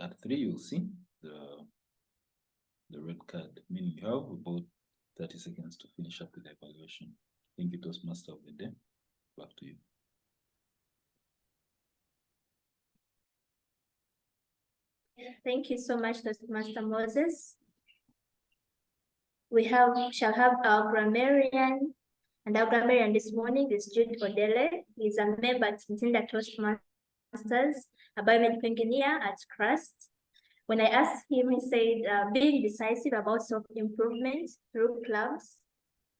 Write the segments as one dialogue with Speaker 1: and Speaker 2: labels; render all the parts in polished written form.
Speaker 1: At 3, you'll see the red card, meaning you have about 30 seconds to finish up with the evaluation. Thank you, Toastmaster of the day. Back to you.
Speaker 2: Thank you so much, Toastmaster Moses. We shall have our grammarian, and our grammarian this morning is Jude Odele. He's a member at Mtinda Toastmasters, a biomedical engineer at Crust. When I asked him, he said, being decisive about self-improvement through clubs,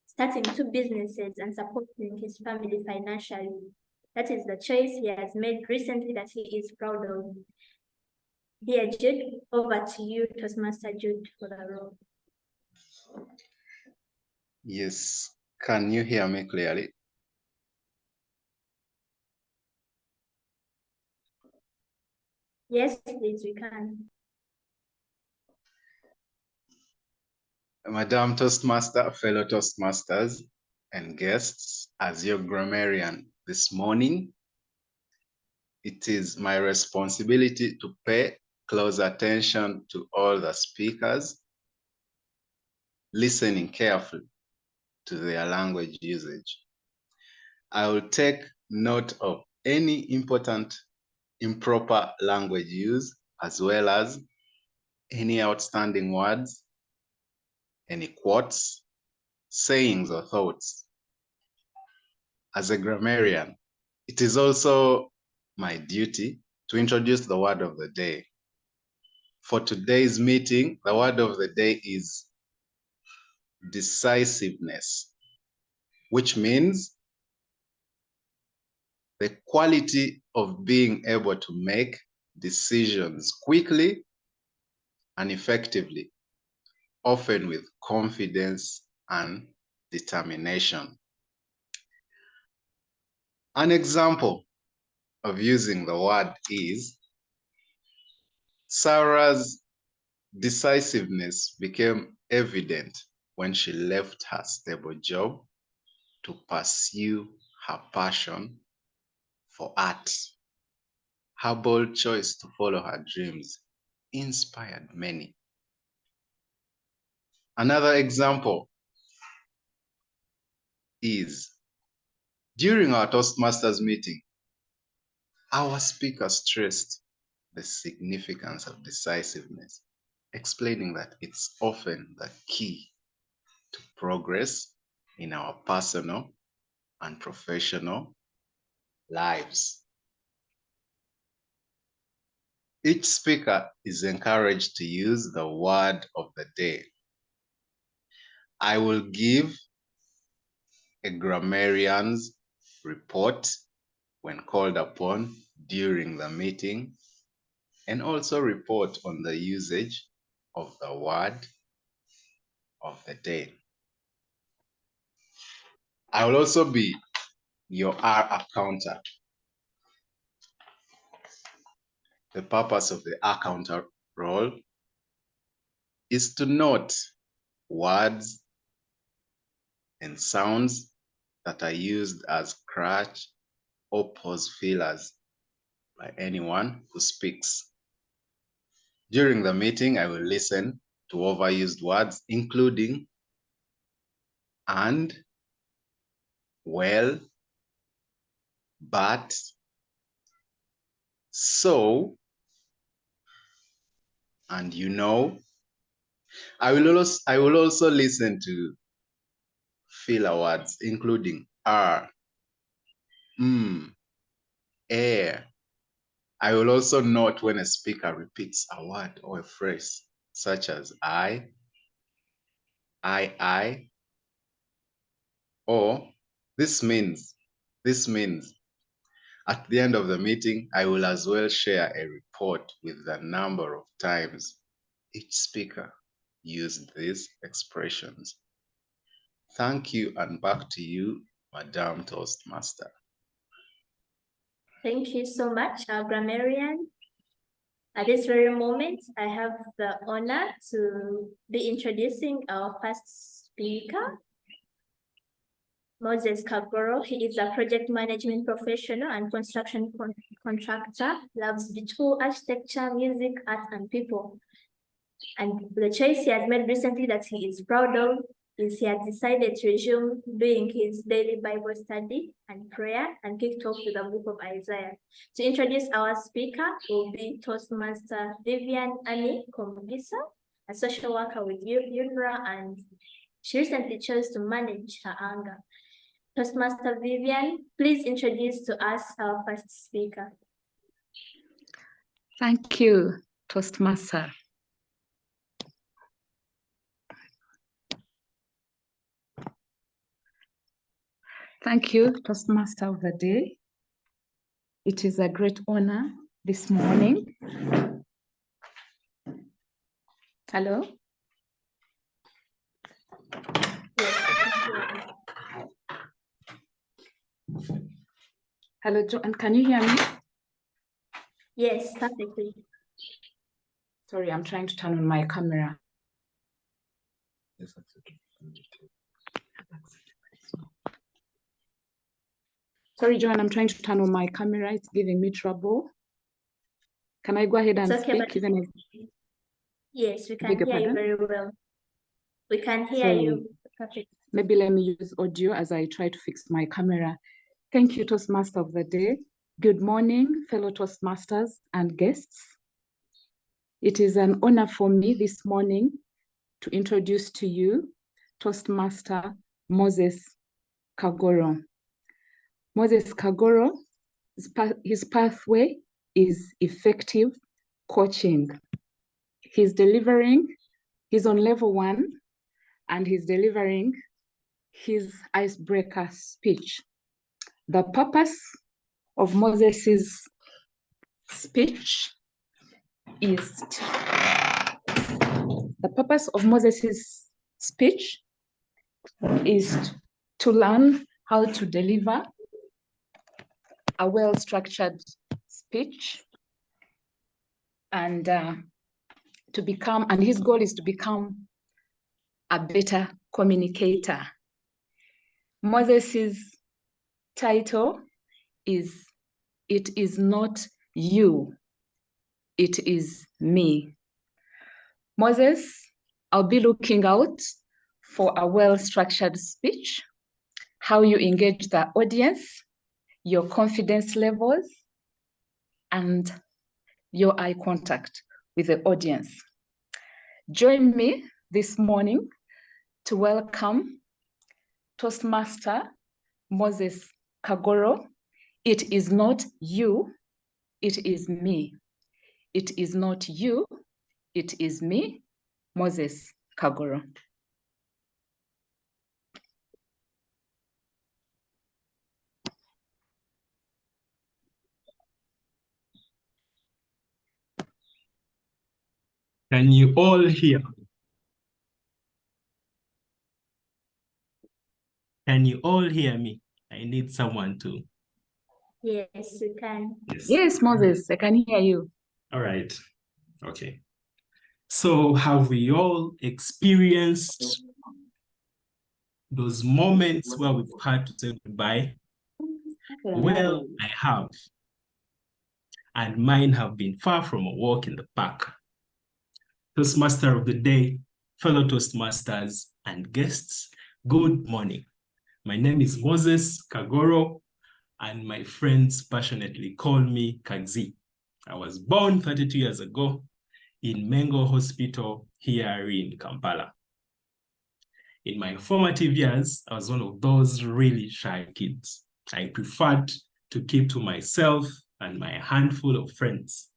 Speaker 2: starting 2 businesses and supporting his family financially. That is the choice he has made recently that he is proud of. Dear Jude, over to you, Toastmaster Jude, for the role.
Speaker 3: Yes, can you hear me clearly?
Speaker 2: Yes, please, we can.
Speaker 3: Madam Toastmaster, fellow Toastmasters, and guests, as your grammarian this morning, it is my responsibility to pay close attention to all the speakers, listening carefully to their language usage. I will take note of any important improper language use, as well as any outstanding words, any quotes, sayings, or thoughts. As a grammarian, it is also my duty to introduce the word of the day. For today's meeting, the word of the day is decisiveness, which means the quality of being able to make decisions quickly and effectively, often with confidence and determination. An example of using the word is Sarah's decisiveness became evident when she left her stable job to pursue her passion for art. Her bold choice to follow her dreams inspired many. Another example is during our Toastmasters meeting, our speaker stressed the significance of decisiveness, explaining that it's often the key to progress in our personal and professional lives. Each speaker is encouraged to use the word of the day. I will give a grammarian's report when called upon during the meeting, and also report on the usage of the word of the day. I will also be your R accountant. The purpose of the accountant role is to note words and sounds that are used as crutch or pause fillers by anyone who speaks. During the meeting, I will listen to overused words, including and, well, but, so, and you know. I will also listen to filler words, including are, air. I will also note when a speaker repeats a word or a phrase, such as I, or this means. At the end of the meeting, I will as well share a report with the number of times each speaker used these expressions. Thank you, and back to you, Madam Toastmaster.
Speaker 2: Thank you so much, our grammarian. At this very moment, I have the honor to be introducing our first speaker. Moses Kagoro. He is a project management professional and construction contractor, loves beautiful architecture, music, art, and people. And the choice he has made recently that he is proud of is he has decided to resume doing his daily Bible study and prayer and kicked off with the book of Isaiah. To introduce our speaker will be Toastmaster Vivian Annie Komugisa, a social worker with UNRWA, and she recently chose to manage her anger. Toastmaster Vivian, please introduce to us our first speaker.
Speaker 4: Thank you, Toastmaster. Thank you, Toastmaster of the Day. It is a great honor this morning. Hello? Hello, Joanne, can you hear me?
Speaker 2: Yes, perfectly.
Speaker 4: Sorry, I'm trying to turn on my camera.
Speaker 1: Yes, that's okay.
Speaker 4: Sorry, Joanne, I'm trying to turn on my camera. It's giving me trouble. Can I go ahead and
Speaker 2: It's okay,
Speaker 4: speak? Even if...
Speaker 2: Yes, we can
Speaker 4: Beg your
Speaker 2: hear you
Speaker 4: pardon?
Speaker 2: very well. We can hear
Speaker 4: Sorry.
Speaker 2: you. Perfect.
Speaker 4: Maybe let me use audio as I try to fix my camera. Thank you, Toastmaster of the Day. Good morning, fellow Toastmasters and guests. It is an honor for me this morning to introduce to you Toastmaster Moses Kagoro. Moses Kagoro, his pathway is effective coaching. He's on level 1, and he's delivering his icebreaker speech. The purpose of Moses's speech is to learn how to deliver a well-structured speech and his goal is to become a better communicator. Moses's title is "It is not you, it is me." Moses, I'll be looking out for a well-structured speech, how you engage the audience, your confidence levels, and your eye contact with the audience. Join me this morning to welcome Toastmaster Moses Kagoro. It is not you, it is me. It is not you, it is me, Moses Kagoro.
Speaker 5: Can you all hear me? Can you all hear me? I need someone to.
Speaker 2: Yes, we can.
Speaker 4: Yes, Moses, I can hear you.
Speaker 5: All right. Okay. So have we all experienced those moments where we've had to say goodbye? Well, I have. And mine have been far from a walk in the park. Toastmaster of the Day, fellow Toastmasters and guests, good morning. My name is Moses Kagoro, and my friends passionately call me Kagzi. I was born 32 years ago in Mengo Hospital here in Kampala. In my formative years, I was one of those really shy kids. I preferred to keep to myself and my handful of friends.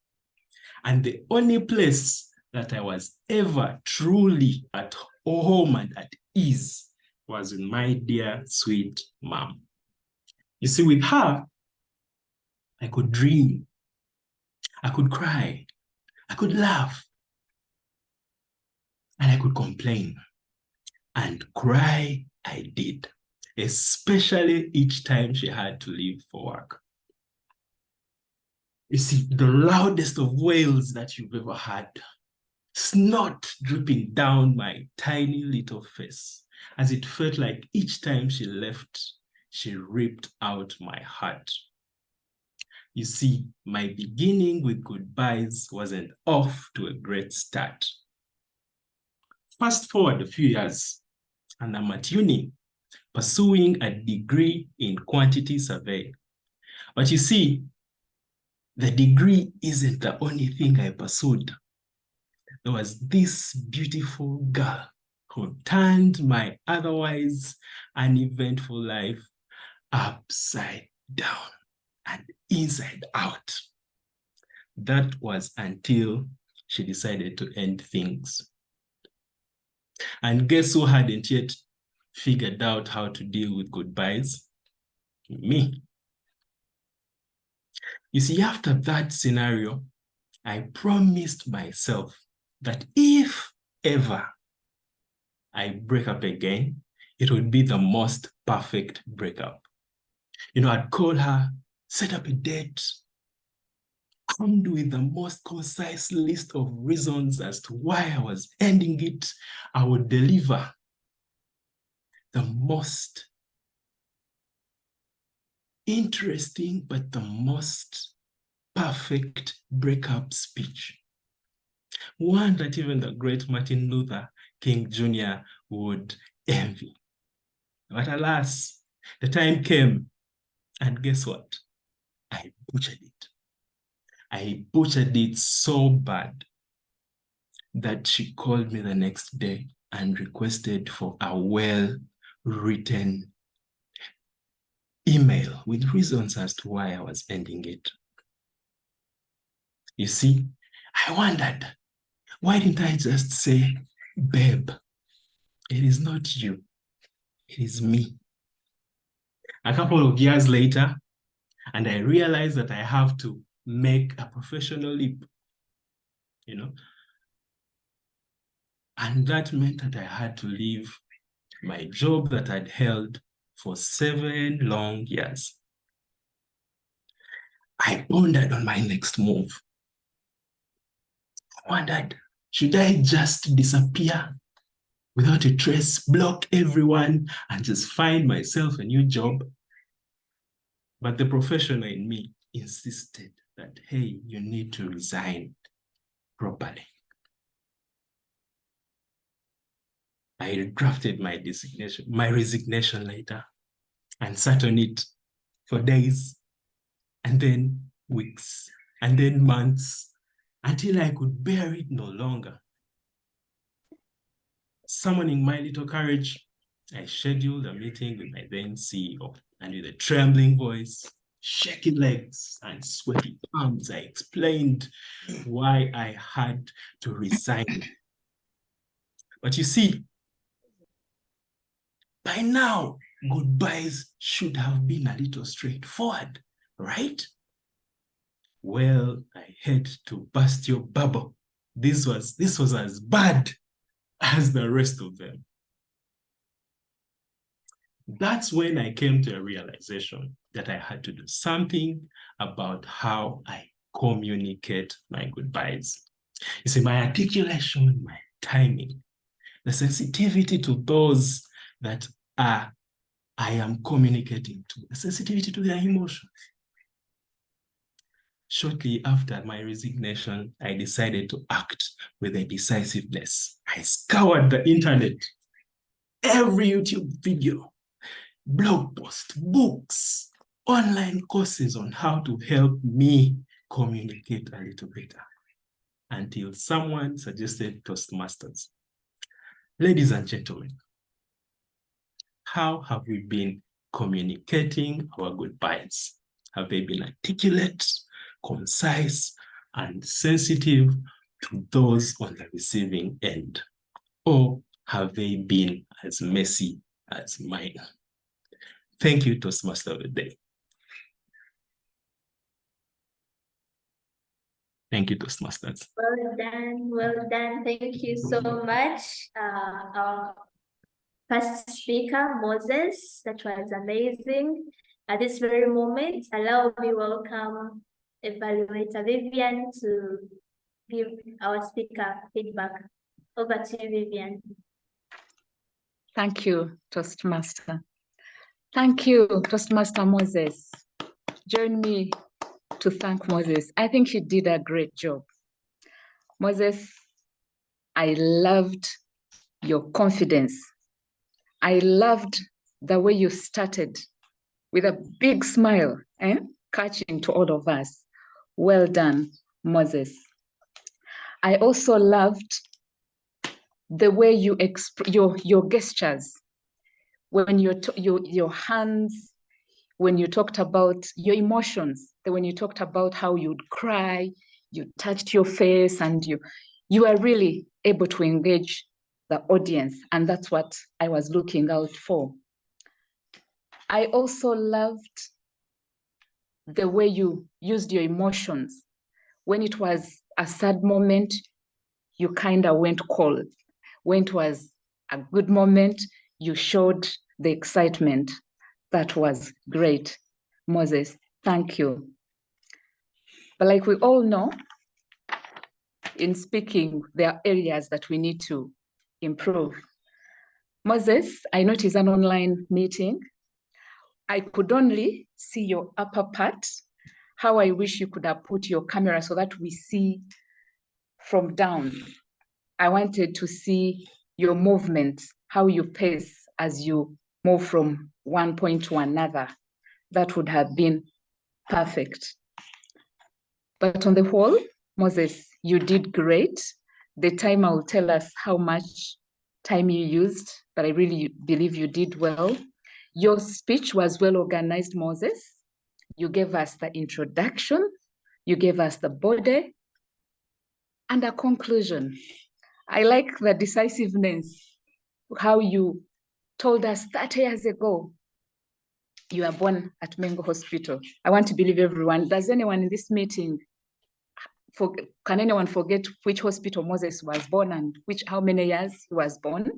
Speaker 5: And the only place that I was ever truly at home and at ease was with my dear, sweet mom. You see, with her, I could dream, I could cry, I could laugh, and I could complain. And cry I did, especially each time she had to leave for work. You see, the loudest of wails that you've ever heard, snot dripping down my tiny little face, as it felt like each time she left, she ripped out my heart. You see, my beginning with goodbyes wasn't off to a great start. Fast forward a few years, and I'm at uni, pursuing a degree in quantity survey. But you see, the degree isn't the only thing I pursued. There was this beautiful girl who turned my otherwise uneventful life upside down and inside out. That was until she decided to end things. And guess who hadn't yet figured out how to deal with goodbyes? Me. You see, after that scenario, I promised myself that if ever I break up again, it would be the most perfect breakup. You know, I'd call her, set up a date, armed with the most concise list of reasons as to why I was ending it. I would deliver the most interesting, but the most perfect breakup speech. One that even the great Martin Luther King Jr. would envy. But alas, the time came, and guess what? I butchered it. I butchered it so bad that she called me the next day and requested for a well-written email with reasons as to why I was ending it. You see, I wondered, why didn't I just say, babe, it is not you, it is me. A couple of years later, and I realized that I have to make a professional leap, you know. And that meant that I had to leave my job that I'd held for 7 long years. I pondered on my next move. I wondered, should I just disappear without a trace, block everyone, and just find myself a new job? But the professional in me insisted that, hey, you need to resign properly. I drafted my resignation letter and sat on it for days, and then weeks, and then months, until I could bear it no longer. Summoning my little courage, I scheduled a meeting with my then CEO, and with a trembling voice, shaky legs, and sweaty palms, I explained why I had to resign. But you see, by now, goodbyes should have been a little straightforward, right? Well, I had to burst your bubble. This was as bad as the rest of them. That's when I came to a realization that I had to do something about how I communicate my goodbyes. You see, my articulation, my timing, the sensitivity to those that I am communicating to, the sensitivity to their emotions. Shortly after my resignation, I decided to act with a decisiveness. I scoured the internet, every YouTube video, blog post, books, online courses on how to help me communicate a little better, until someone suggested Toastmasters. Ladies and gentlemen, how have we been communicating our goodbyes? Have they been articulate, concise, and sensitive to those on the receiving end? Or have they been as messy as mine? Thank you, Toastmaster of the Day. Thank you, Toastmasters.
Speaker 2: Well done, well done. Thank you so much. Our first speaker, Moses, that was amazing. At this very moment, allow me welcome Evaluator Vivian to give our speaker feedback. Over to you, Vivian.
Speaker 4: Thank you, Toastmaster. Thank you, Toastmaster Moses. Join me to thank Moses. I think he did a great job. Moses, I loved your confidence. I loved the way you started with a big smile, catching to all of us. Well done, Moses. I also loved the way you your gestures, when your hands, when you talked about your emotions, when you talked about how you'd cry, you touched your face, and you are really able to engage the audience, and that's what I was looking out for. I also loved the way you used your emotions. When it was a sad moment, you kind of went cold. When it was a good moment, you showed the excitement. That was great. Moses, thank you. But like we all know, in speaking, there are areas that we need to improve. Moses, I know it is an online meeting. I could only see your upper part. How I wish you could have put your camera so that we see from down. I wanted to see your movement, how you pace as you move from one point to another. That would have been perfect. But on the whole, Moses, you did great. The timer will tell us how much time you used, but I really believe you did well. Your speech was well organized, Moses. You gave us the introduction, you gave us the body, and a conclusion. I like the decisiveness, how you told us 30 years ago, you were born at Mengo Hospital. I want to believe everyone. Does anyone in this meeting, can anyone forget which hospital Moses was born and how many years he was born?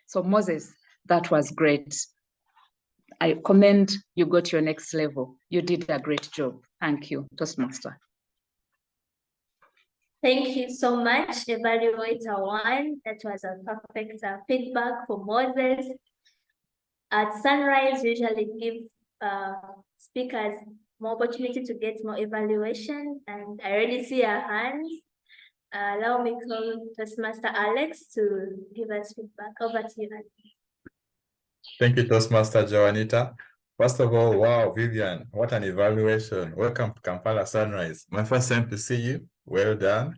Speaker 4: So Moses, that was great. I commend you got your next level. You did a great job. Thank you, Toastmaster.
Speaker 2: Thank you so much, Evaluator 1. That was a perfect feedback for Moses. At Sunrise, we usually give speakers more opportunity to get more evaluation, and I already see our hands. Allow me to call Toastmaster Alex to give us feedback. Over to you, Alex.
Speaker 6: Thank you, Toastmaster Joanita. First of all, wow, Vivian, what an evaluation. Welcome to Kampala Sunrise. My first time to see you. Well done.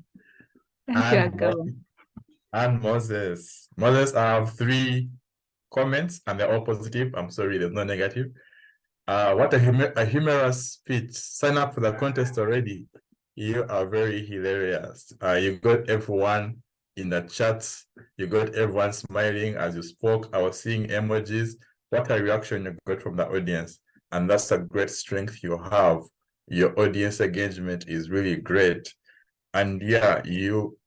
Speaker 4: Thank you,
Speaker 6: and Moses. Moses, I have 3 comments and they're all positive. I'm sorry, there's no negative. What a humorous speech. Sign up for the contest already. You are very hilarious. You got everyone in the chat. You got everyone smiling as you spoke. I was seeing emojis. What a reaction you got from the audience. And that's a great strength you have. Your audience engagement is really great. And yeah, you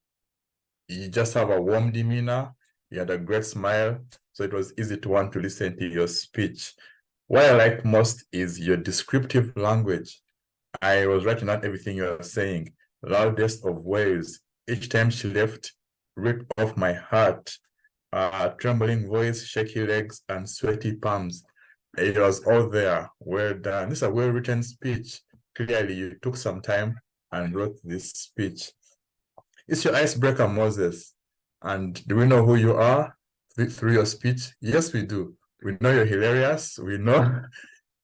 Speaker 6: just have a warm demeanor. You had a great smile. So it was easy to want to listen to your speech. What I like most is your descriptive language. I was writing out everything you were saying. Loudest of waves. Each time she left, ripped off my heart. Trembling voice, shaky legs, and sweaty palms. It was all there. Well done. This is a well-written speech. Clearly, you took some time and wrote this speech. It's your icebreaker, Moses. And do we know who you are through your speech? Yes, we do. We know you're hilarious. We know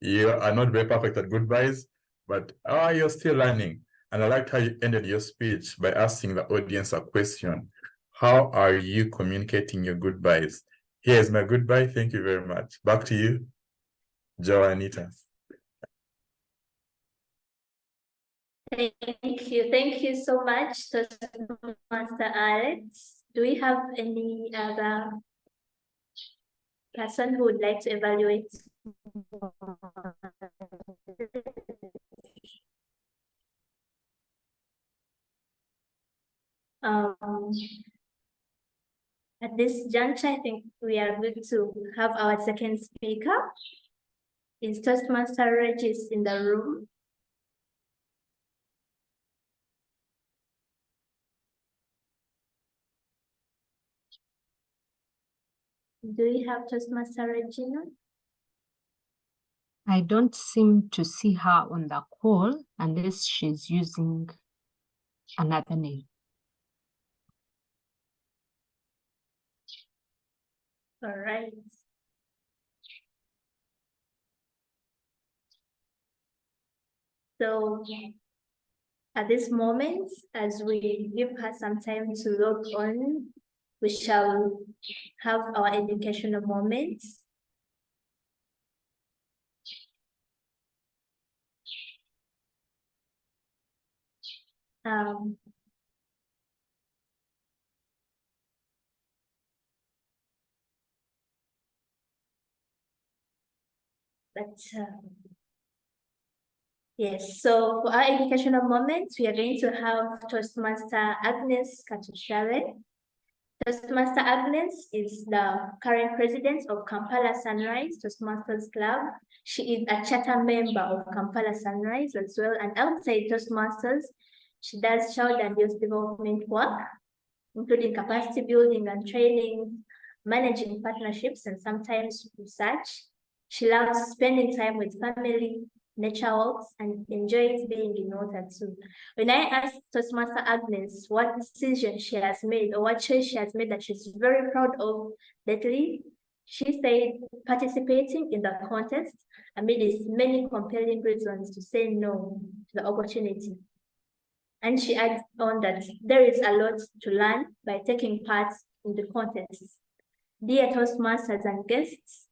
Speaker 6: you are not very perfect at goodbyes, but you're still learning. And I liked how you ended your speech by asking the audience a question. How are you communicating your goodbyes? Here's my goodbye. Thank you very much. Back to you, Joanita.
Speaker 2: Thank you so much, Toastmaster Alex. Do we have any other person who would like to evaluate? At this juncture, I think we are going to have our second speaker. Is Toastmaster Regis in the room? Do you have Toastmaster Regina?
Speaker 7: I don't seem to see her on the call unless she's using another name.
Speaker 2: All right. So at this moment, as we give her some time to log on, we shall have our educational moment. Yes, so for our educational moment, we are going to have Toastmaster Agnes Katushale. Toastmaster Agnes is the current president of Kampala Sunrise Toastmasters Club. She is a charter member of Kampala Sunrise as well, and outside Toastmasters, she does child and youth development work, including capacity building and training, managing partnerships, and sometimes research. She loves spending time with family, nature walks, and enjoys being in water too. When I asked Toastmaster Agnes what decision she has made or what choice she has made that she's very proud of lately, she said participating in the contest amidst many compelling reasons to say no to the opportunity. And she adds on that there is a lot to learn by taking part in the contest. Dear Toastmasters and guests,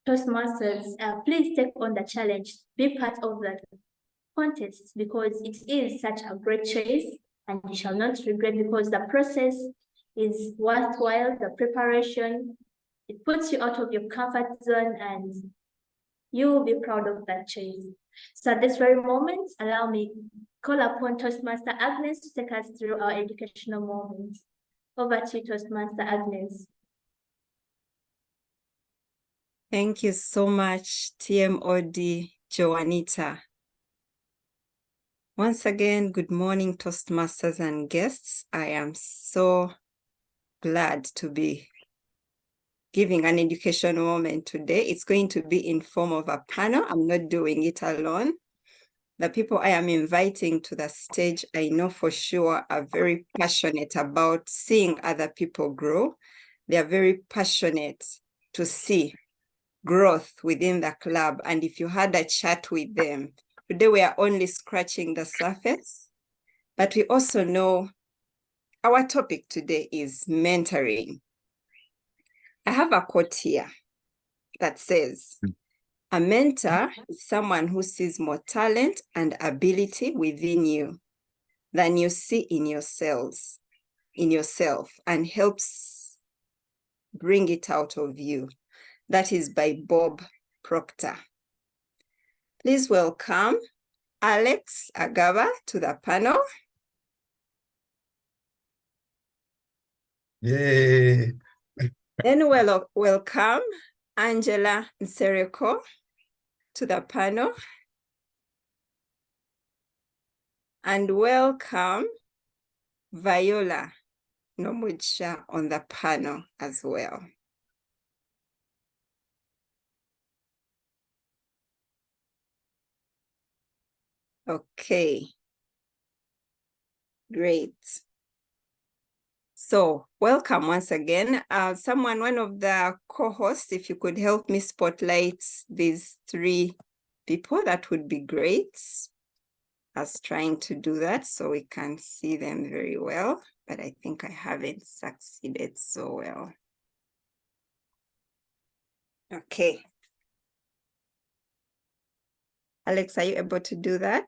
Speaker 2: Toastmasters, please take on the challenge, be part of the contest because it is such a great choice and you shall not regret because the process is worthwhile, the preparation, it puts you out of your comfort zone and you will be proud of that choice. So at this very moment, allow me call upon Toastmaster Agnes to take us through our educational moment. Over to you, Toastmaster Agnes.
Speaker 8: Thank you so much, TMOD Joanita. Once again, good morning, Toastmasters and guests. I am so glad to be giving an educational moment today. It's going to be in form of a panel. I'm not doing it alone. The people I am inviting to the stage, I know for sure are very passionate about seeing other people grow. They are very passionate to see growth within the club. And if you had a chat with them, today we are only scratching the surface, but we also know our topic today is mentoring. I have a quote here that says, a mentor is someone who sees more talent and ability within you than you see in yourself and helps bring it out of you. That is by Bob Proctor. Please welcome Alex Agaba to the panel.
Speaker 6: Yay.
Speaker 8: Then we'll welcome Angela Nsereko to the panel. And welcome Viola Nomucha on the panel as well. Okay, great. So welcome once again. One of the co-hosts, if you could help me spotlight these three people, that would be great. I was trying to do that so we can see them very well, but I think I haven't succeeded so well. Okay. Alex, are you able to do that?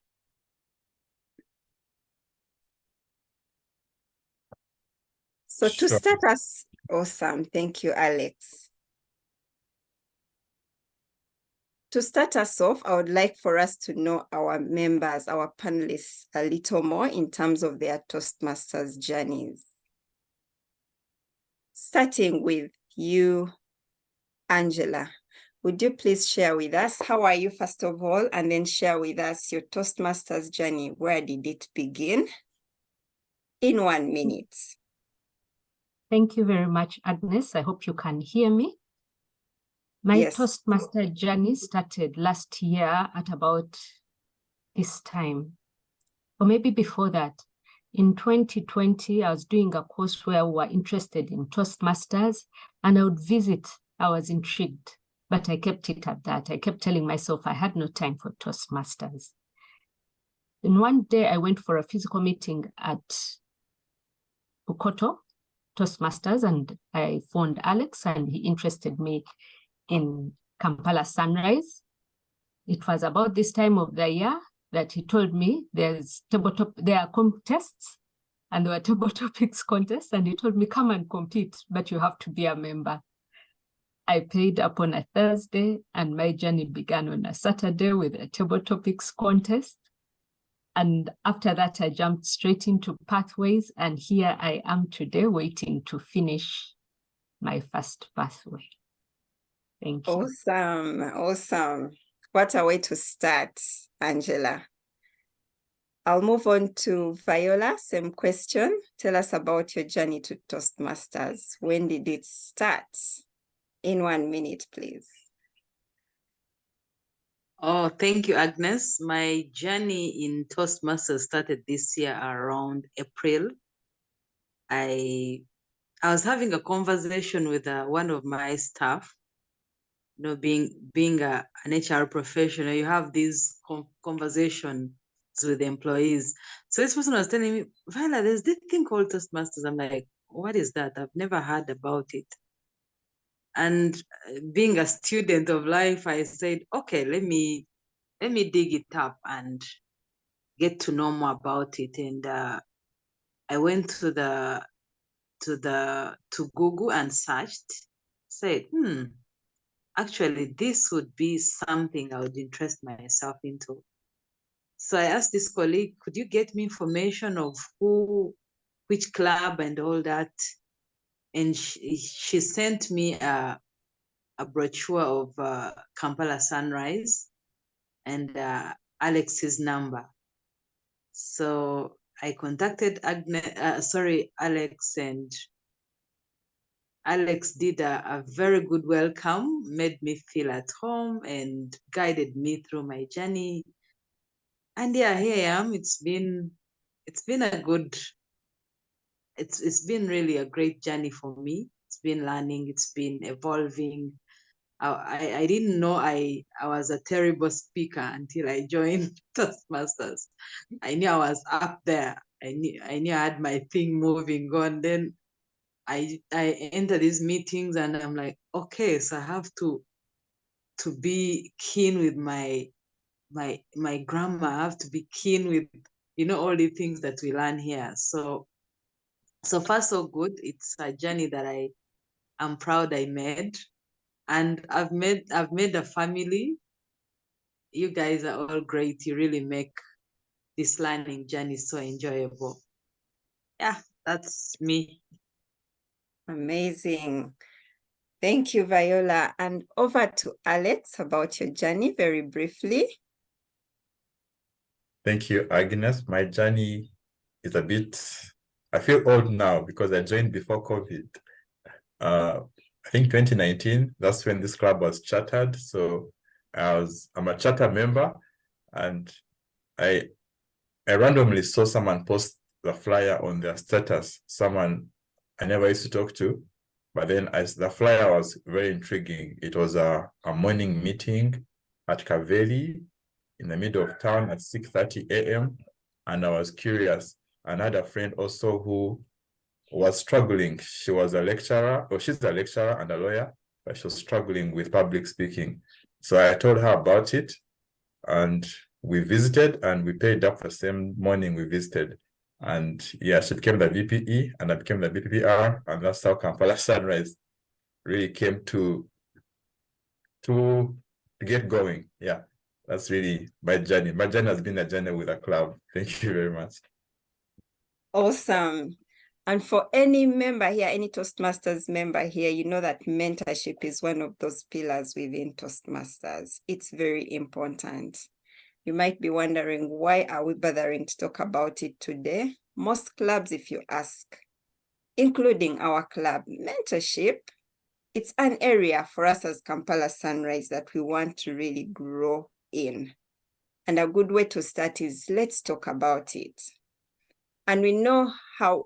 Speaker 8: So to start us, awesome. Thank you, Alex. To start us off, I would like for us to know our members, our panelists, a little more in terms of their Toastmasters journeys. Starting with you, Angela, would you please share with us, how are you first of all, and then share with us your Toastmasters journey. Where did it begin? In 1 minute.
Speaker 7: Thank you very much, Agnes. I hope you can hear me. My
Speaker 8: Yes.
Speaker 7: Toastmaster journey started last year at about this time, or maybe before that. In 2020, I was doing a course where we were interested in Toastmasters, and I would visit. I was intrigued, but I kept it at that. I kept telling myself I had no time for Toastmasters. And one day I went for a physical meeting at Bukoto Toastmasters, and I phoned Alex, and he interested me in Kampala Sunrise. It was about this time of the year that he told me there are contests, and there were table topics contests, and he told me, come and compete, but you have to be a member. I paid up on a Thursday, and my journey began on a Saturday with a table topics contest. And after that, I jumped straight into pathways, and here I am today waiting to finish my first pathway. Thank you.
Speaker 8: Awesome, awesome. What a way to start, Angela. I'll move on to Viola, same question. Tell us about your journey to Toastmasters. When did it start? In 1 minute, please.
Speaker 9: Oh, thank you, Agnes. My journey in Toastmasters started this year around April. I was having a conversation with one of my staff. You know, being an HR professional, you have these conversations with employees. So this person was telling me, Viola, there's this thing called Toastmasters. I'm like, what is that? I've never heard about it. And being a student of life, I said, okay, let me dig it up and get to know more about it. And I went to Google and searched, said, actually, this would be something I would interest myself into. So I asked this colleague, could you get me information of which club and all that? And she sent me a brochure of Kampala Sunrise and Alex's number. So I contacted Alex, and Alex did a very good welcome, made me feel at home and guided me through my journey. And yeah, here I am. It's been really a great journey for me. It's been learning, it's been evolving. I didn't know I was a terrible speaker until I joined Toastmasters. I knew I was up there. I knew I had my thing moving on. Then I enter these meetings and I'm like, okay, so I have to be keen with my grammar. I have to be keen with, all the things that we learn here. So far so good. It's a journey that I'm proud I made. And I've made a family. You guys are all great. You really make this learning journey so enjoyable. Yeah, that's me.
Speaker 8: Amazing. Thank you, Viola. And over to Alex about your journey very briefly.
Speaker 6: Thank you, Agnes. My journey is I feel old now because I joined before COVID. I think 2019, that's when this club was chartered. So I'm a charter member, and I randomly saw someone post the flyer on their status, someone I never used to talk to. But then the flyer was very intriguing. It was a morning meeting at Kaveli in the middle of town at 6:30 a.m. And I was curious. And I had a friend also who was struggling. She was a lecturer, or she's a lecturer and a lawyer, but she was struggling with public speaking. So I told her about it, and we visited, and we paid up the same morning we visited. And yeah, she became the VPE, and I became the VPPR, and that's how Kampala Sunrise really came to get going. Yeah, that's really my journey. My journey has been a journey with a club. Thank you very much.
Speaker 8: Awesome. And for any member here, any Toastmasters member here, you know that mentorship is one of those pillars within Toastmasters. It's very important. You might be wondering, why are we bothering to talk about it today? Most clubs, if you ask, including our club. Mentorship, it's an area for us as Kampala Sunrise that we want to really grow in. And a good way to start is, let's talk about it. And we know how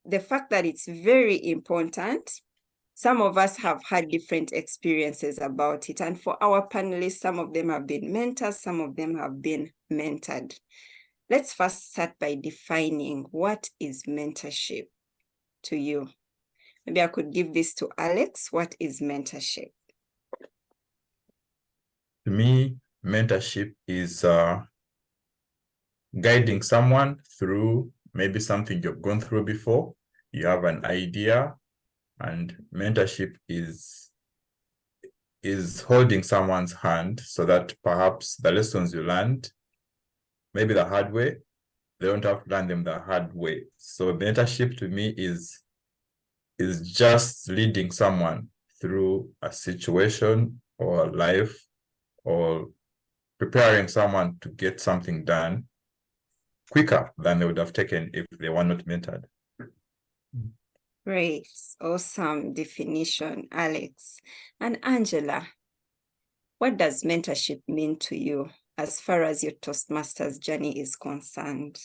Speaker 8: the fact that it's very important. Some of us have had different experiences about it. And for our panelists, some of them have been mentors, some of them have been mentored. Let's first start by defining what is mentorship to you. Maybe I could give this to Alex. What is mentorship?
Speaker 6: To me, mentorship is guiding someone through maybe something you've gone through before. You have an idea, and mentorship is holding someone's hand so that perhaps the lessons you learned, maybe the hard way, they don't have to learn them the hard way. So mentorship to me is just leading someone through a situation or life, or preparing someone to get something done quicker than they would have taken if they were not mentored.
Speaker 8: Great, awesome definition, Alex. And Angela, what does mentorship mean to you as far as your Toastmasters journey is concerned?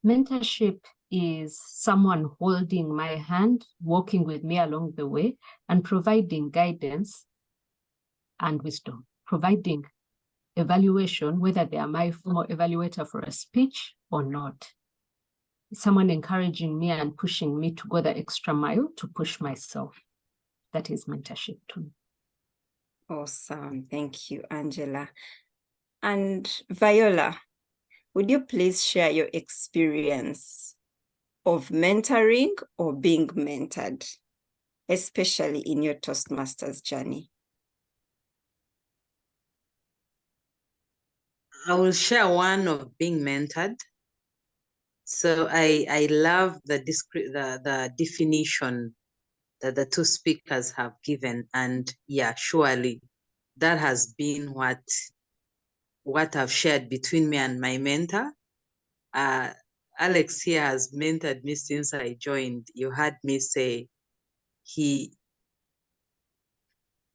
Speaker 7: Mentorship is someone holding my hand, walking with me along the way, and providing guidance and wisdom, providing evaluation, whether they are my former evaluator for a speech or not. Someone encouraging me and pushing me to go the extra mile to push myself. That is mentorship to me.
Speaker 8: Awesome. Thank you, Angela. And Viola, would you please share your experience of mentoring or being mentored, especially in your Toastmasters journey?
Speaker 9: I will share one of being mentored. So I love the definition that the two speakers have given, and yeah, surely that has been what I've shared between me and my mentor. Alex here has mentored me since I joined. You heard me say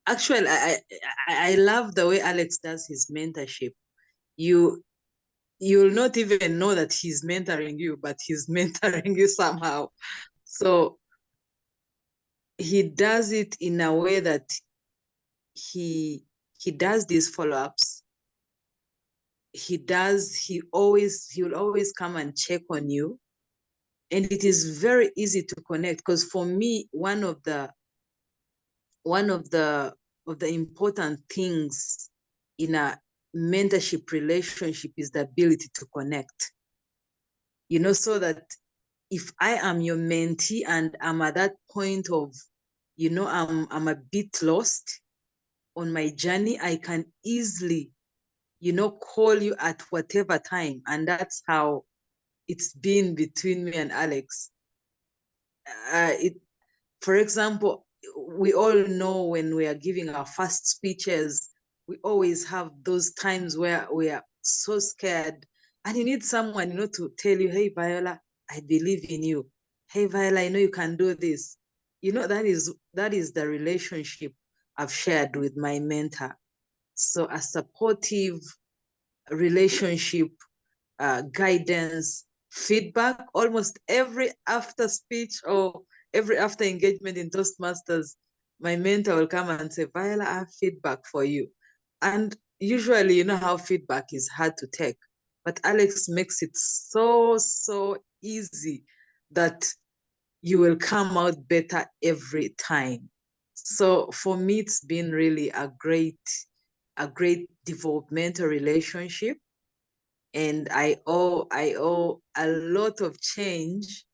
Speaker 9: actually, I love the way Alex does his mentorship. You'll not even know that he's mentoring you, but he's mentoring you somehow. So he does it in a way that he does these follow-ups. He'll always come and check on you. And it is very easy to connect, because for me, one of the important things in a mentorship relationship is the ability to connect. So that if I am your mentee and I'm at that point of, I'm a bit lost on my journey, I can easily, call you at whatever time. And that's how it's been between me and Alex. For example, we all know when we are giving our first speeches, we always have those times where we are so scared, and you need someone, to tell you, hey, Viola, I believe in you. Hey, Viola, I know you can do this. That is the relationship I've shared with my mentor. So a supportive relationship, guidance, feedback, almost every after speech or every after engagement in Toastmasters, my mentor will come and say, Viola, I have feedback for you. And usually, how feedback is hard to take, but Alex makes it so easy that you will come out better every time. So for me, it's been really a great developmental relationship. And I owe a lot of change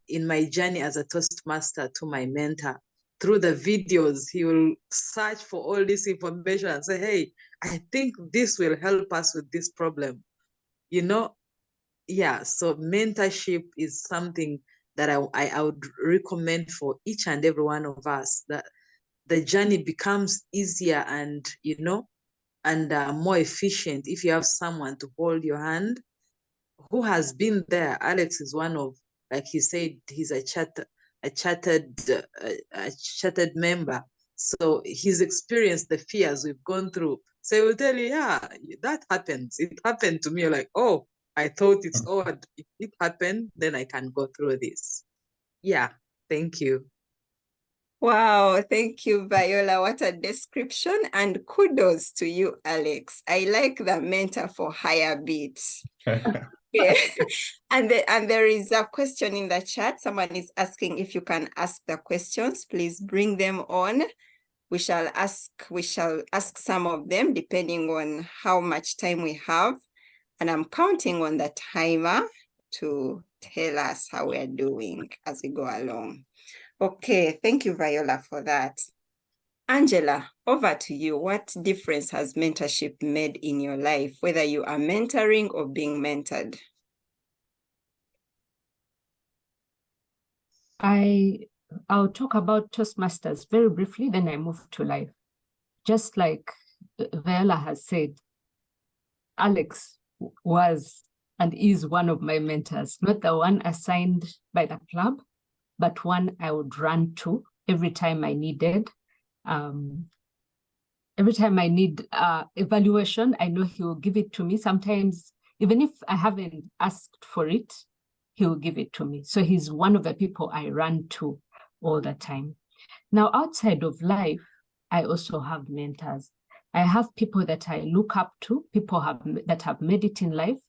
Speaker 9: in my journey as a Toastmaster to my mentor. Through the videos, he will search for all this information and say, hey, I think this will help us with this problem. Yeah, so mentorship is something that I would recommend for each and every one of us, that the journey becomes easier and, and more efficient if you have someone to hold your hand who has been there. Alex is one of like he said, he's a chartered member. So he's experienced the fears we've gone through. So he will tell you, yeah, that happens. It happened to me. You're like, oh, I thought it's odd. If it happened, then I can go through this. Yeah, thank you.
Speaker 8: Wow, thank you, Viola. What a description, and kudos to you, Alex. I like the mentor for hire bit. Yeah. And there is a question in the chat. Someone is asking if you can ask the questions. Please bring them on. We shall ask some of them depending on how much time we have. And I'm counting on the timer to tell us how we're doing as we go along. Okay, thank you, Viola, for that. Angela, over to you. What difference has mentorship made in your life, whether you are mentoring or being mentored?
Speaker 7: I'll talk about Toastmasters very briefly, then I move to life. Just like Viola has said, Alex was and is one of my mentors, not the one assigned by the club, but one I would run to every time I needed. Every time I need evaluation, I know he will give it to me. Sometimes, even if I haven't asked for it, he will give it to me. So he's one of the people I run to all the time. Now, outside of life, I also have mentors. I have people that I look up to, people that have made it in life,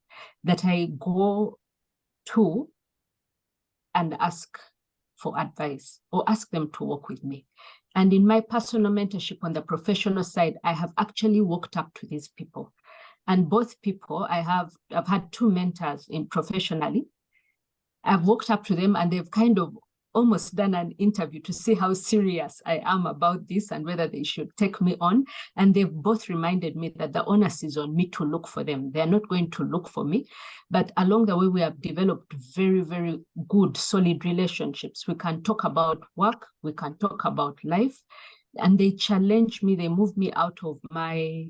Speaker 7: that I go to and ask for advice or ask them to work with me. And in my personal mentorship on the professional side, I have actually walked up to these people. And both people, I've had two mentors professionally. I've walked up to them and they've kind of almost done an interview to see how serious I am about this and whether they should take me on. And they've both reminded me that the onus is on me to look for them. They're not going to look for me. But along the way, we have developed very, very good, solid relationships. We can talk about work. We can talk about life. And they challenge me. They move me out of my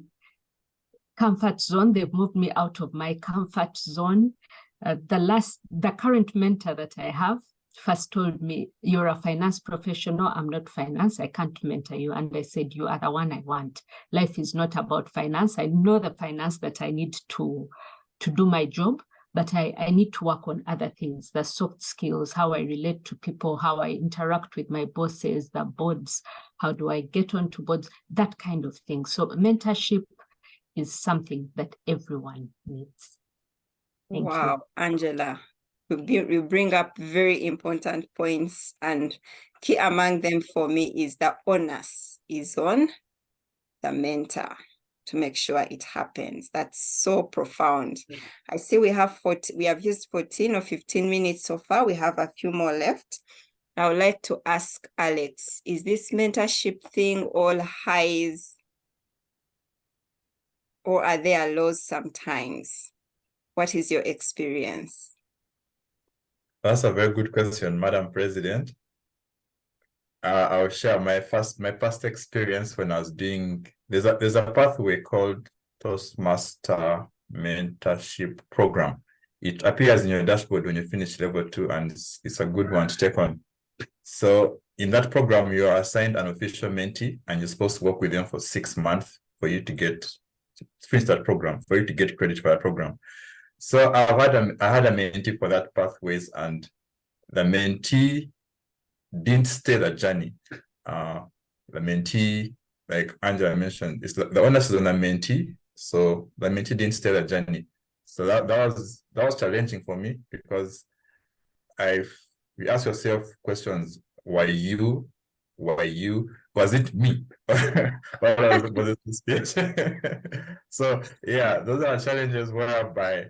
Speaker 7: comfort zone. They've moved me out of my comfort zone. The current mentor that I have first told me, you're a finance professional, I'm not finance, I can't mentor you. And I said, you are the one I want. Life is not about finance. I know the finance that I need to do my job, but I need to work on other things, the soft skills, how I relate to people, how I interact with my bosses, the boards, how do I get onto boards, that kind of thing. So mentorship is something that everyone needs. Thank
Speaker 8: wow,
Speaker 7: you.
Speaker 8: Angela, you bring up very important points, and key among them for me is the onus is on the mentor to make sure it happens. That's so profound. I see we have used 14 or 15 minutes so far. We have a few more left. I would like to ask Alex, is this mentorship thing all highs, or are there lows sometimes? What is your experience?
Speaker 6: That's a very good question, Madam President. I'll share my past experience when I was doing, there's a pathway called Toastmaster Mentorship Program. It appears in your dashboard when you finish level 2, and it's a good one to take on. So in that program, you are assigned an official mentee, and you're supposed to work with them for 6 months for you to finish that program, for you to get credit for that program. So I had a mentee for that pathways, and the mentee didn't stay the journey. The mentee, like Angela mentioned, it's the onus is on the mentee. So the mentee didn't stay the journey. So that was challenging for me, because you ask yourself questions: why you? Was it me? was it the speech? So yeah, those are challenges whereby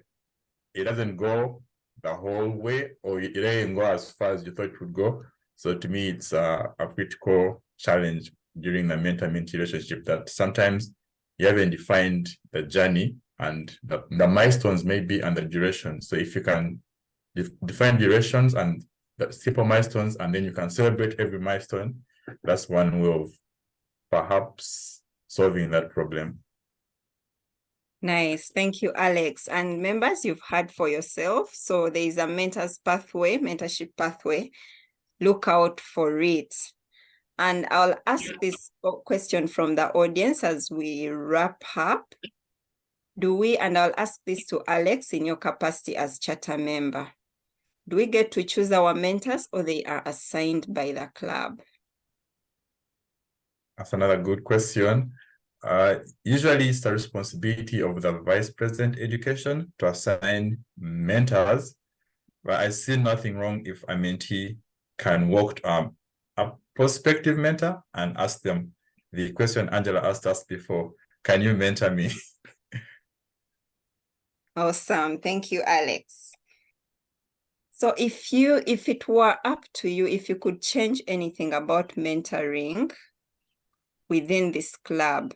Speaker 6: it doesn't go the whole way, or it didn't go as far as you thought it would go. So to me, it's a critical challenge during the mentor-mentee relationship, that sometimes you haven't defined the journey and the milestones maybe and the duration. So if you can define durations and the simple milestones, and then you can celebrate every milestone, that's one way of perhaps solving that problem.
Speaker 8: Nice. Thank you, Alex. And members, you've heard for yourself. So there is a mentorship pathway. Look out for it. And I'll ask this question from the audience as we wrap up. I'll ask this to Alex in your capacity as charter member. Do we get to choose our mentors or they are assigned by the club?
Speaker 6: That's another good question. Usually it's the responsibility of the Vice President Education to assign mentors, but I see nothing wrong if a mentee can walk to a prospective mentor and ask them the question Angela asked us before, can you mentor me?
Speaker 8: Awesome. Thank you, Alex. So if it were up to you, if you could change anything about mentoring within this club,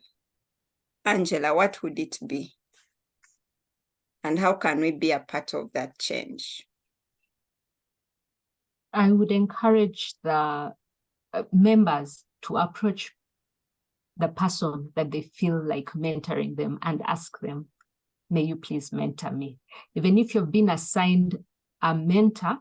Speaker 8: Angela, what would it be? And how can we be a part of that change?
Speaker 7: I would encourage the members to approach the person that they feel like mentoring them and ask them, may you please mentor me? Even if you've been assigned a mentor,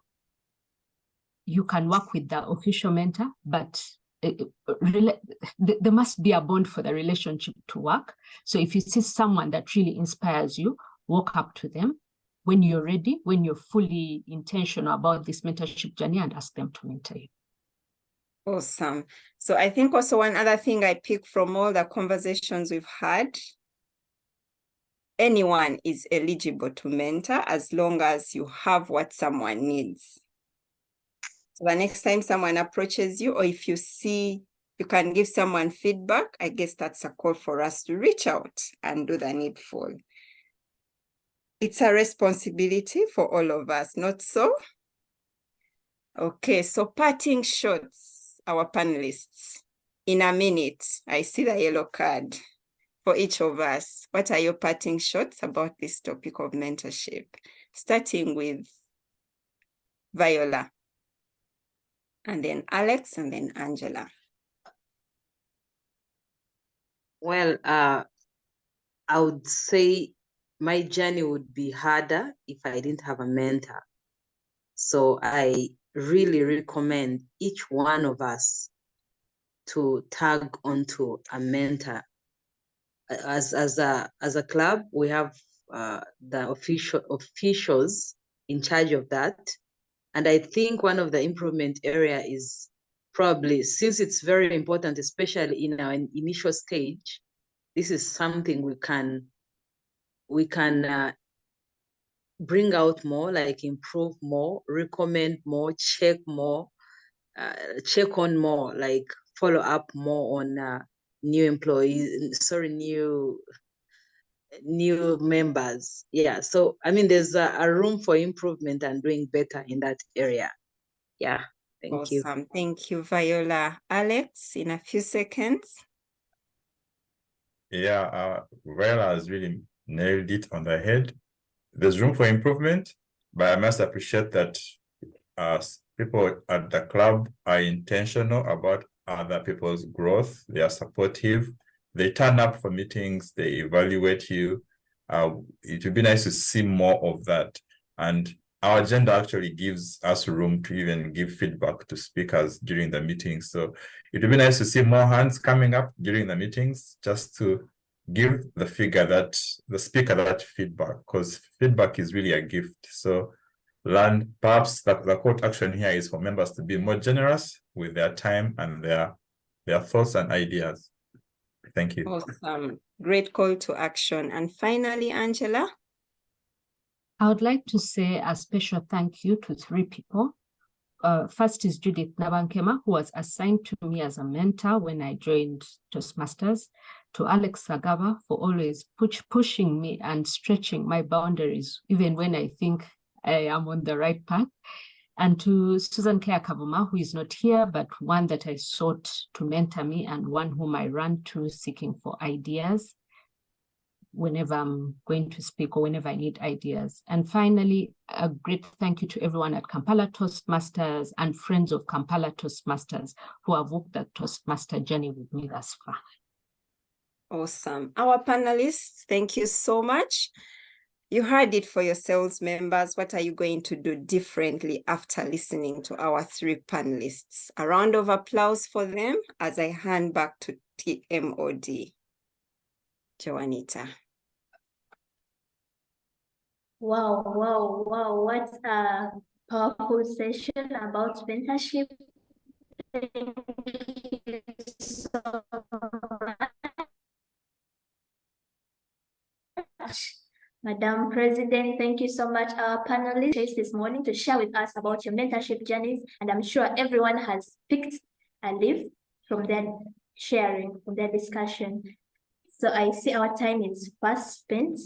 Speaker 7: you can work with the official mentor, but there must be a bond for the relationship to work. So if you see someone that really inspires you, walk up to them when you're ready, when you're fully intentional about this mentorship journey, and ask them to mentor you.
Speaker 8: Awesome. So I think also one other thing I pick from all the conversations we've had, anyone is eligible to mentor as long as you have what someone needs. So the next time someone approaches you, or if you see you can give someone feedback, I guess that's a call for us to reach out and do the needful. It's a responsibility for all of us, not so? Okay, so parting shots, our panelists. In a minute, I see the yellow card for each of us. What are your parting shots about this topic of mentorship? Starting with Viola, and then Alex, and then Angela.
Speaker 9: Well, I would say my journey would be harder if I didn't have a mentor. So I really recommend each one of us to tag onto a mentor. As a club, we have the officials in charge of that. And I think one of the improvement area is probably, since it's very important, especially in our initial stage, this is something we can bring out more, like improve more, recommend more, check more, check on more, like follow up more on new employees, new members. Yeah, so I mean, there's a room for improvement and doing better in that area. Yeah, thank you.
Speaker 8: Awesome. Thank you, Viola. Alex, in a few seconds.
Speaker 6: Yeah, Viola has really nailed it on the head. There's room for improvement, but I must appreciate that people at the club are intentional about other people's growth. They are supportive. They turn up for meetings. They evaluate you. It would be nice to see more of that. And our agenda actually gives us room to even give feedback to speakers during the meetings. So it would be nice to see more hands coming up during the meetings, just to give the speaker that feedback, because feedback is really a gift. So perhaps the call to action here is for members to be more generous with their time and their thoughts and ideas. Thank you.
Speaker 8: Awesome. Great call to action. And finally, Angela.
Speaker 7: I would like to say a special thank you to 3 people. First is Judith Nabankema, who was assigned to me as a mentor when I joined Toastmasters, to Alex Sagaba for always pushing me and stretching my boundaries, even when I think I am on the right path, and to Susan Claire Kavuma, who is not here, but one that I sought to mentor me and one whom I ran to seeking for ideas whenever I'm going to speak or whenever I need ideas. And finally, a great thank you to everyone at Kampala Toastmasters and friends of Kampala Toastmasters who have walked that Toastmaster journey with me thus far.
Speaker 8: Awesome. Our panelists, thank you so much. You heard it for yourselves, members. What are you going to do differently after listening to our three panelists? A round of applause for them as I hand back to TMOD. Joanita.
Speaker 2: Wow, wow, wow. What a powerful session about mentorship. Thank you so much. Madam President, thank you so much. Our panelists this morning to share with us about your mentorship journeys. And I'm sure everyone has picked a leaf from their sharing, from their discussion. So I see our time is fast spent.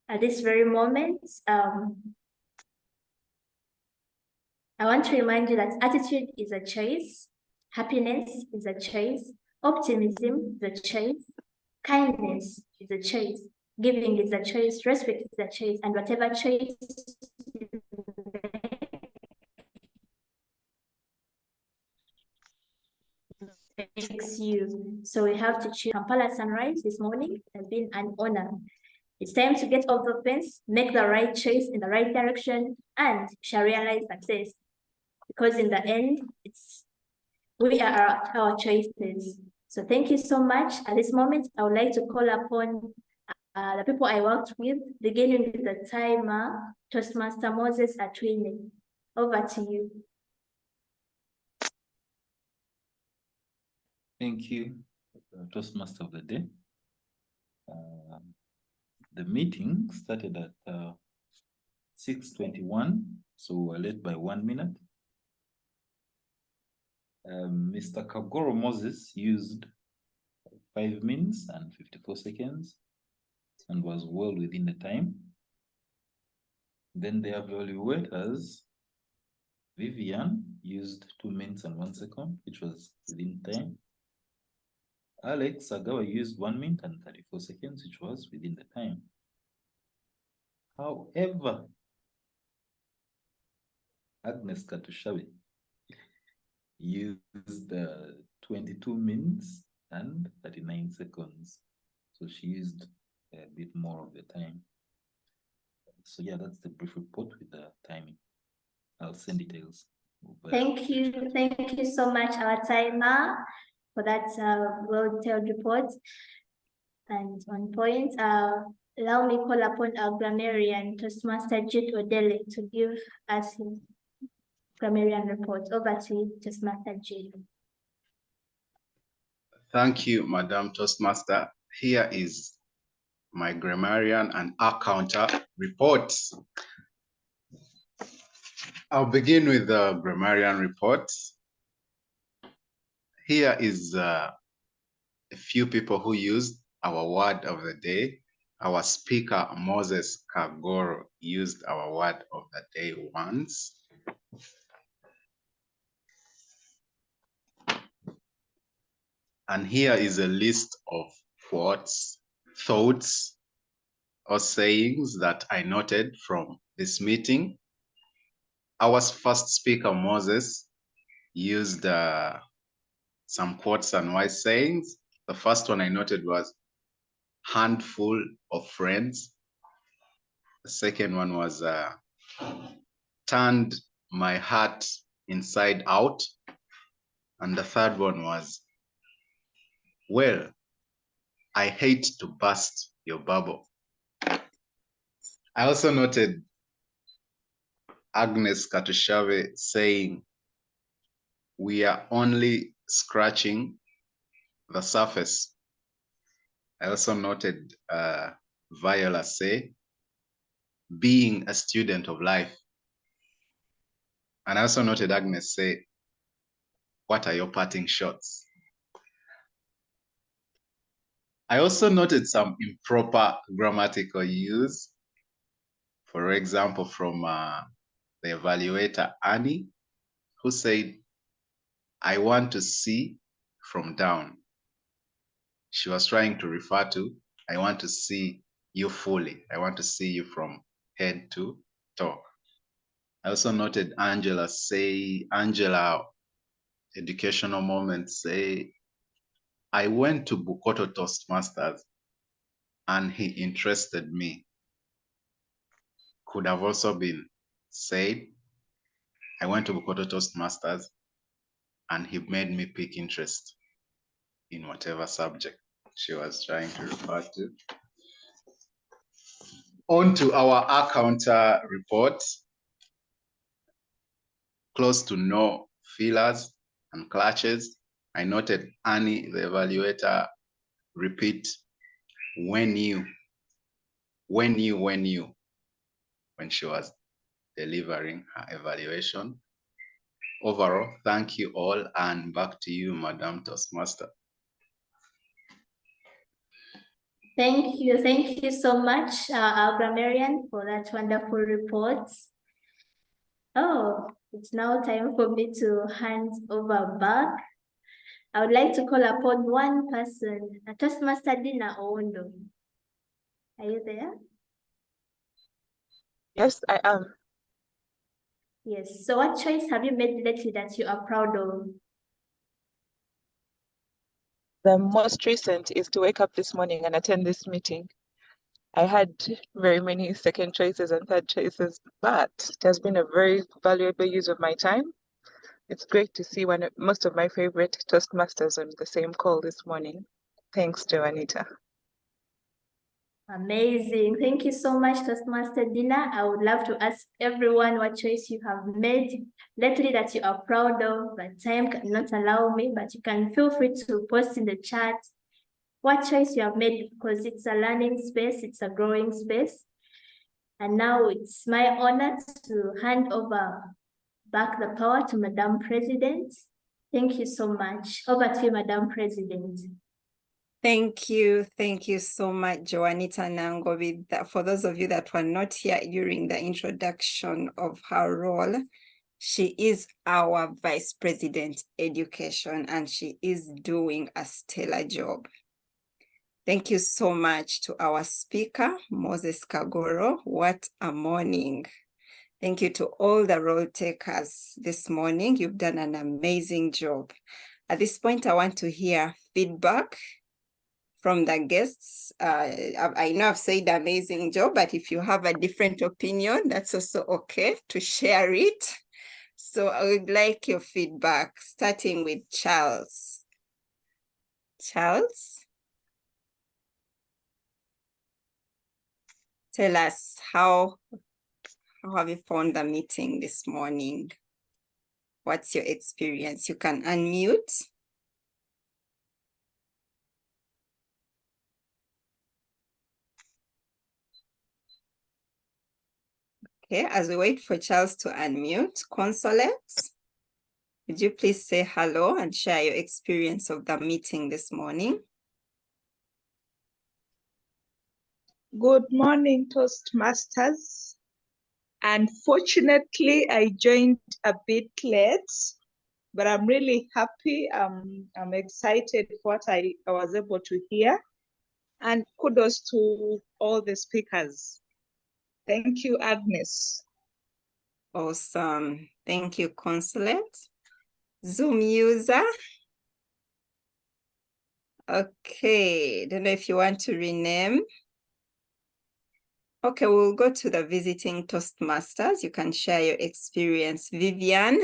Speaker 2: At this very moment, I want to remind you that attitude is a choice, happiness is a choice, optimism is a choice, kindness is a choice, giving is a choice, respect is a choice, and whatever choice makes you. So we have to choose Kampala Sunrise this morning. It has been an honor. It's time to get off the fence, make the right choice in the right direction, and shall realize success. Because in the end, we are our choices. So thank you so much. At this moment, I would like to call upon the people I worked with, beginning with the timer, Toastmaster Moses Atwine. Over to you.
Speaker 1: Thank you, Toastmaster of the day. The meeting started at 6:21, so we're late by 1 minute. Mr. Kagoro Moses used 5 minutes and 54 seconds and was well within the time. Then the evaluators, Vivian used 2 minutes and 1 second, which was within time. Alex Sagawa used 1 minute and 34 seconds, which was within the time. However, Agnes Katushabe used 22 minutes and 39 seconds. So she used a bit more of the time. So yeah, that's the brief report with the timing. I'll send details.
Speaker 2: Thank you so much, our timer, for that well-detailed report and on point. Allow me call upon our grammarian, Toastmaster Jude Odele, to give us his grammarian report. Over to you, Toastmaster Jude.
Speaker 3: Thank you, Madam Toastmaster. Here is my grammarian and accounter report. I'll begin with the grammarian report. Here is a few people who used our word of the day. Our speaker, Moses Kagoro, used our word of the day once. And here is a list of quotes, thoughts, or sayings that I noted from this meeting. Our first speaker, Moses, used some quotes and wise sayings. The first one I noted was, handful of friends. The second one was, turned my heart inside out. And the third one was, well, I hate to burst your bubble. I also noted Agnes Katushabe saying, we are only scratching the surface. I also noted Viola say, being a student of life. And I also noted Agnes say, what are your parting shots? I also noted some improper grammatical use. For example, from the evaluator, Annie, who said, I want to see from down. She was trying to refer to, I want to see you fully. I want to see you from head to toe. I also noted Angela, educational moment, say, I went to Bukoto Toastmasters and he interested me. Could have also been said, I went to Bukoto Toastmasters and he made me pick interest in whatever subject she was trying to refer to. On to our account report. Close to no fillers and clutches. I noted Annie, the evaluator, repeat when she was delivering her evaluation. Overall, thank you all, and back to you, Madam Toastmaster.
Speaker 2: Thank you so much, our grammarian, for that wonderful report. Oh, it's now time for me to hand over back. I would like to call upon one person, Toastmaster Dina Owondo. Are you there?
Speaker 10: Yes, I am.
Speaker 2: Yes. So what choice have you made lately that you are proud of?
Speaker 10: The most recent is to wake up this morning and attend this meeting. I had very many second choices and third choices, but it has been a very valuable use of my time. It's great to see most of my favorite Toastmasters on the same call this morning. Thanks, Joanita.
Speaker 2: Amazing. Thank you so much, Toastmaster Dina. I would love to ask everyone what choice you have made lately that you are proud of, but time cannot allow me, but you can feel free to post in the chat what choice you have made, because it's a learning space, it's a growing space. And now it's my honor to hand over back the power to Madam President. Thank you so much. Over to you, Madam President.
Speaker 8: Thank you so much, Joanita Nangobi. For those of you that were not here during the introduction of her role, she is our Vice President Education, and she is doing a stellar job. Thank you so much to our speaker, Moses Kagoro. What a morning. Thank you to all the role takers this morning. You've done an amazing job. At this point, I want to hear feedback from the guests. I know I've said amazing job, but if you have a different opinion, that's also okay to share it. So I would like your feedback, starting with Charles. Charles, tell us how have you found the meeting this morning? What's your experience? You can unmute. Okay, as we wait for Charles to unmute, Consolate, would you please say hello and share your experience of the meeting this morning?
Speaker 11: Good morning, Toastmasters. Unfortunately, I joined a bit late, but I'm really happy. I'm excited for what I was able to hear. And kudos to all the speakers. Thank you, Agnes.
Speaker 8: Awesome. Thank you, Consulate. Zoom user. Okay, don't know if you want to rename. Okay, we'll go to the visiting Toastmasters. You can share your experience. Vivian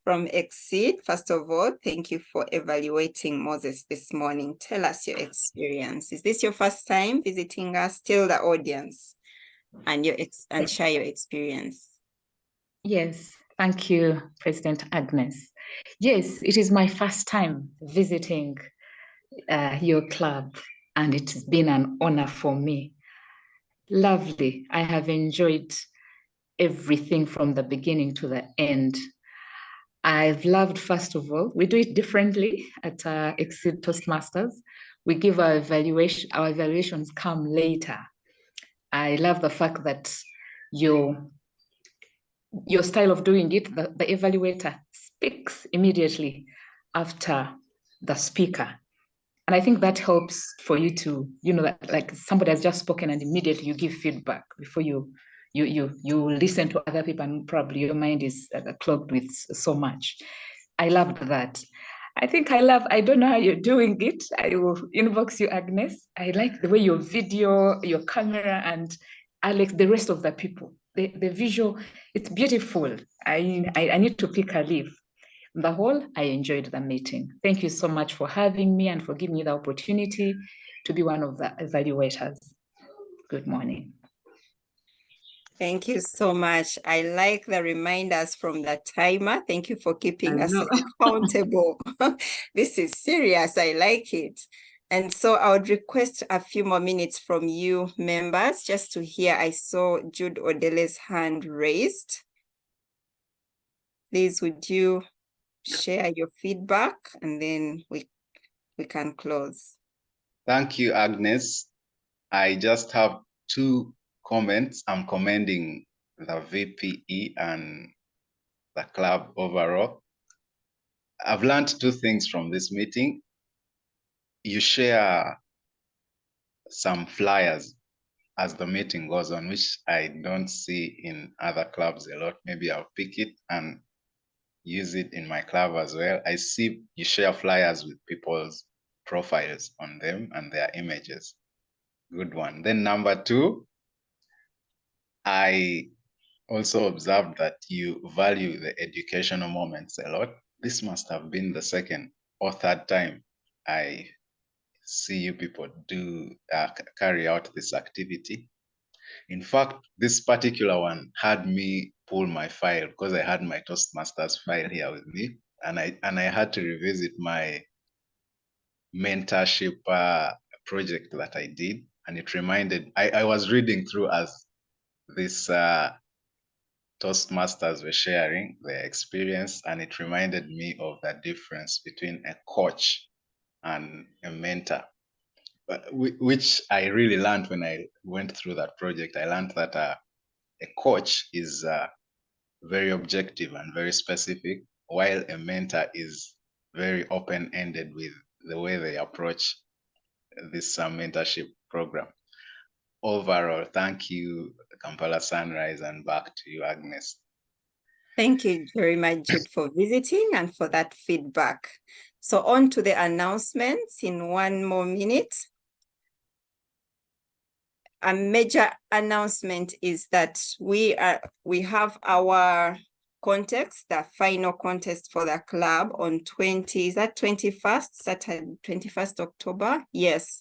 Speaker 8: from Exceed. First of all, thank you for evaluating Moses this morning. Tell us your experience. Is this your first time visiting us? Tell the audience and share your experience.
Speaker 4: Yes, thank you, President Agnes. Yes, it is my first time visiting your club, and it has been an honor for me. Lovely. I have enjoyed everything from the beginning to the end. I've loved, first of all, we do it differently at Exceed Toastmasters. We give our evaluations come later. I love the fact that your style of doing it, the evaluator speaks immediately after the speaker. And I think that helps for you to, like somebody has just spoken and immediately you give feedback before you listen to other people, and probably your mind is clogged with so much. I loved that. I think I don't know how you're doing it. I will inbox you, Agnes. I like the way your video, your camera, and Alex, the rest of the people, the visual, it's beautiful. I need to pick a leaf. On the whole, I enjoyed the meeting. Thank you so much for having me and for giving me the opportunity to be one of the evaluators. Good morning.
Speaker 8: Thank you so much. I like the reminders from the timer. Thank you for keeping us accountable. This is serious. I like it. And so I would request a few more minutes from you members just to hear. I saw Jude Odele's hand raised. Please, would you share your feedback and then we can close.
Speaker 3: Thank you, Agnes. I just have 2 comments. I'm commending the VPE and the club overall. I've learned 2 things from this meeting. You share some flyers as the meeting goes on, which I don't see in other clubs a lot. Maybe I'll pick it and use it in my club as well. I see you share flyers with people's profiles on them and their images. Good one. Then number 2, I also observed that you value the educational moments a lot. This must have been the 2nd or 3rd time I see you people carry out this activity. In fact, this particular one had me pull my file because I had my Toastmasters file here with me, and I had to revisit my mentorship project that I did, and it reminded, I was reading through as this Toastmasters were sharing their experience, and it reminded me of the difference between a coach and a mentor, which I really learned when I went through that project. I learned that a coach is very objective and very specific, while a mentor is very open-ended with the way they approach this mentorship program. Overall, thank you, Kampala Sunrise, and back to you, Agnes.
Speaker 8: Thank you very much, Jude, for visiting and for that feedback. So on to the announcements in 1 more minute. A major announcement is that we have our contest, the final contest for the club on 21st, Saturday, 21st October? Yes,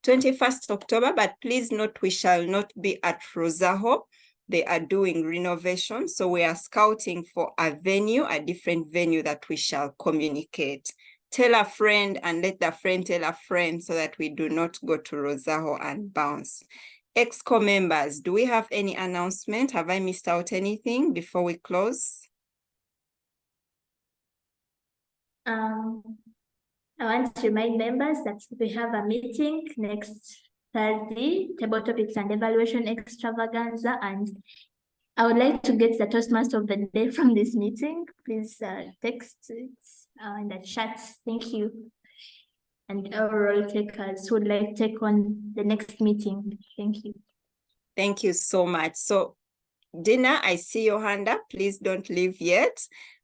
Speaker 8: 21st October, but please note we shall not be at Rosaho. They are doing renovation, so we are scouting for a venue, a different venue that we shall communicate. Tell a friend and let the friend tell a friend so that we do not go to Rosaho and bounce. EXCO members, do we have any announcement? Have I missed out anything before we close?
Speaker 2: I want to remind members that we have a meeting next Thursday, table topics and evaluation extravaganza, and I would like to get the Toastmaster of the day from this meeting. Please text it in the chat. Thank you. And overall takers who would like to take on the next meeting. Thank you.
Speaker 8: Thank you so much. So, Dina, I see your hand up. Please don't leave yet.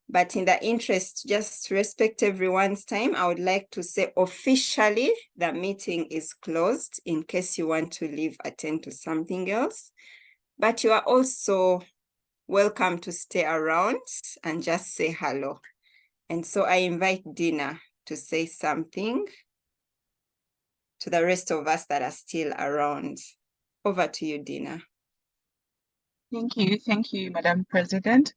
Speaker 8: But in the interest, just respect everyone's time, I would like to say officially the meeting is closed in case you want to leave, attend to something else. But you are also welcome to stay around and just say hello. And so I invite Dina to say something to the rest of us that are still around. Over to you, Dina.
Speaker 10: Thank you, Madam President.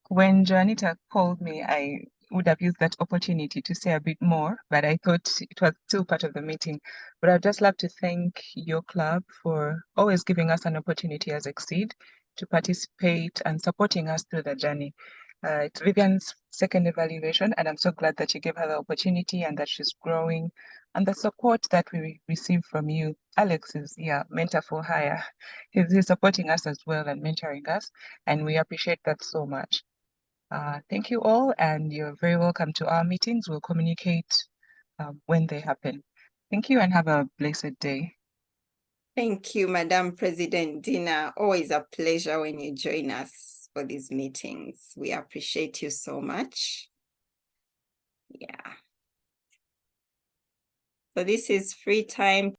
Speaker 10: When Joanita called me, I would have used that opportunity to say a bit more, but I thought it was still part of the meeting. But I'd just love to thank your club for always giving us an opportunity as Exceed to participate and supporting us through the journey. It's Vivian's 2nd evaluation, and I'm so glad that you gave her the opportunity and that she's growing, and the support that we receive from you. Alex is mentor for hire. He's supporting us as well and mentoring us, and we appreciate that so much. Thank you all, and you're very welcome to our meetings. We'll communicate when they happen. Thank you and have a blessed day.
Speaker 8: Thank you, Madam President Dina. Always a pleasure when you join us for these meetings. We appreciate you so much. Yeah. So this is free time